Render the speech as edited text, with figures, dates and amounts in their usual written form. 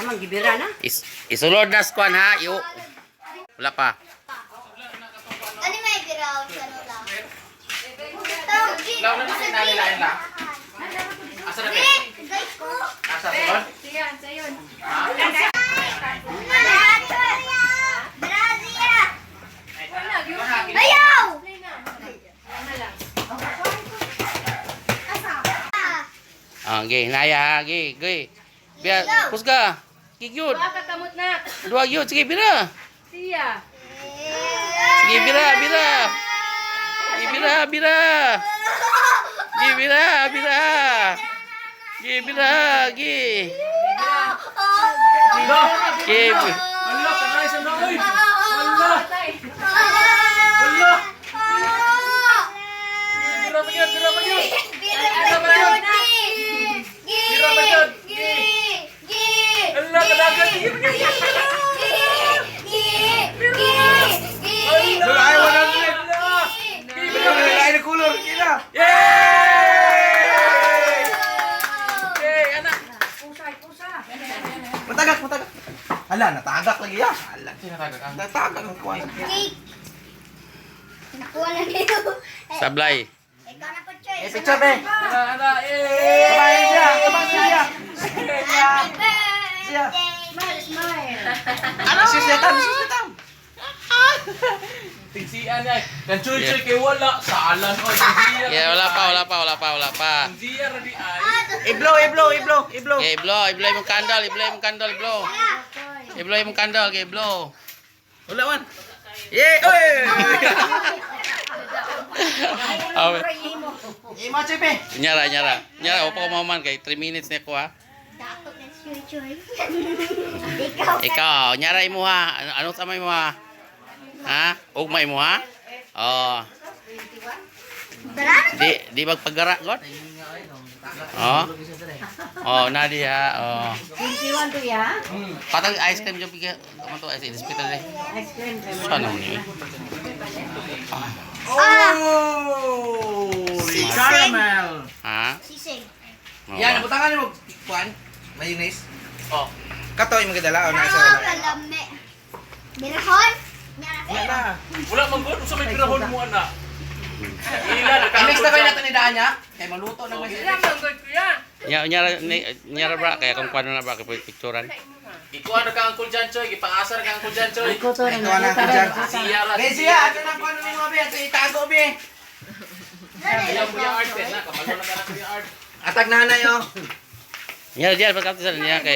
naman gibira na. Isulod na squan ha. Wala pa. Ano may biraw sa nula? Lawan na kasi nalilayan lang. Asa na ba? Guys ko! Asa sulod? Siyan, sayon. Brazil! Ayaw! Ayaw! Gay, naya ha. Gay. Biar, pusga. Kigyud. Baka kamot na. Dua gyud. Sige, bira. Siya. Sige, bira. Sige, bira. Sige, bira. Sige, bira. Sige. Sige. Allah, kanay sa naoy. Allah. Allah. Bira pa yun. Allah, kadagan. Ay, wala na. Bira pa yun. Ay, kulor. Kila. Yay! Yay, anak. Matagak. Hala, natagak lagi ya. Hala, Sinatagak ang natagak ang kuwan. Nakuha na nito. Sablay. Ikaw na po, Choy. Picture be. Ana, Kabayan siya. Siya. Happy birthday! Ano? Sus letam. Tingsian ay. Dan cuy kay wala salan ko tingsian. Yeah, wala pa. Tingsian ra di ay. Iblo. Okay, iblo imong kandol, iblo. Iblo imong kandol, okay, iblo. Wala man. Yay! Oy! Awe. Imo chepe. Nyara. Opo ko man kay 3 minutes na ko ha. Dapat na Choy. Ikaw. Ikaw, nyara imo ha. Anong samay mo ha? Ha? Ugmay mo ha? Oh. Di magpagara god? Oh, Nadia. Oh. 21 to ya. Patang ice cream jud biga. Kamu to ice hospital deh. Ice cream. Sana ni. Oh! Caramel. Ha? Sisig. Yan, butangan mo kuan. Mayonnaise. Oh. Kato imong gidala o na isa Ah, wala. kalame. Birahon? Yan na. Wala man gud sa may pirahon mo ana. Ila I-mix na kayo natin ni daan niya. Kay maluto na may Ila man gud kuya. Nyara bra kaya kung paano na ba kay picturean. Ikuha na ka ang kuljan choy, gipangasar ka ang kuljan choy. Iko to Ito na ako dyan. Siya ra. Besia, ato na kuan ni mo be, ato itago be. Yang punya art na, kapalo na ka na kuya art. Atag nanay oh. Nyara pagkatapos niya kay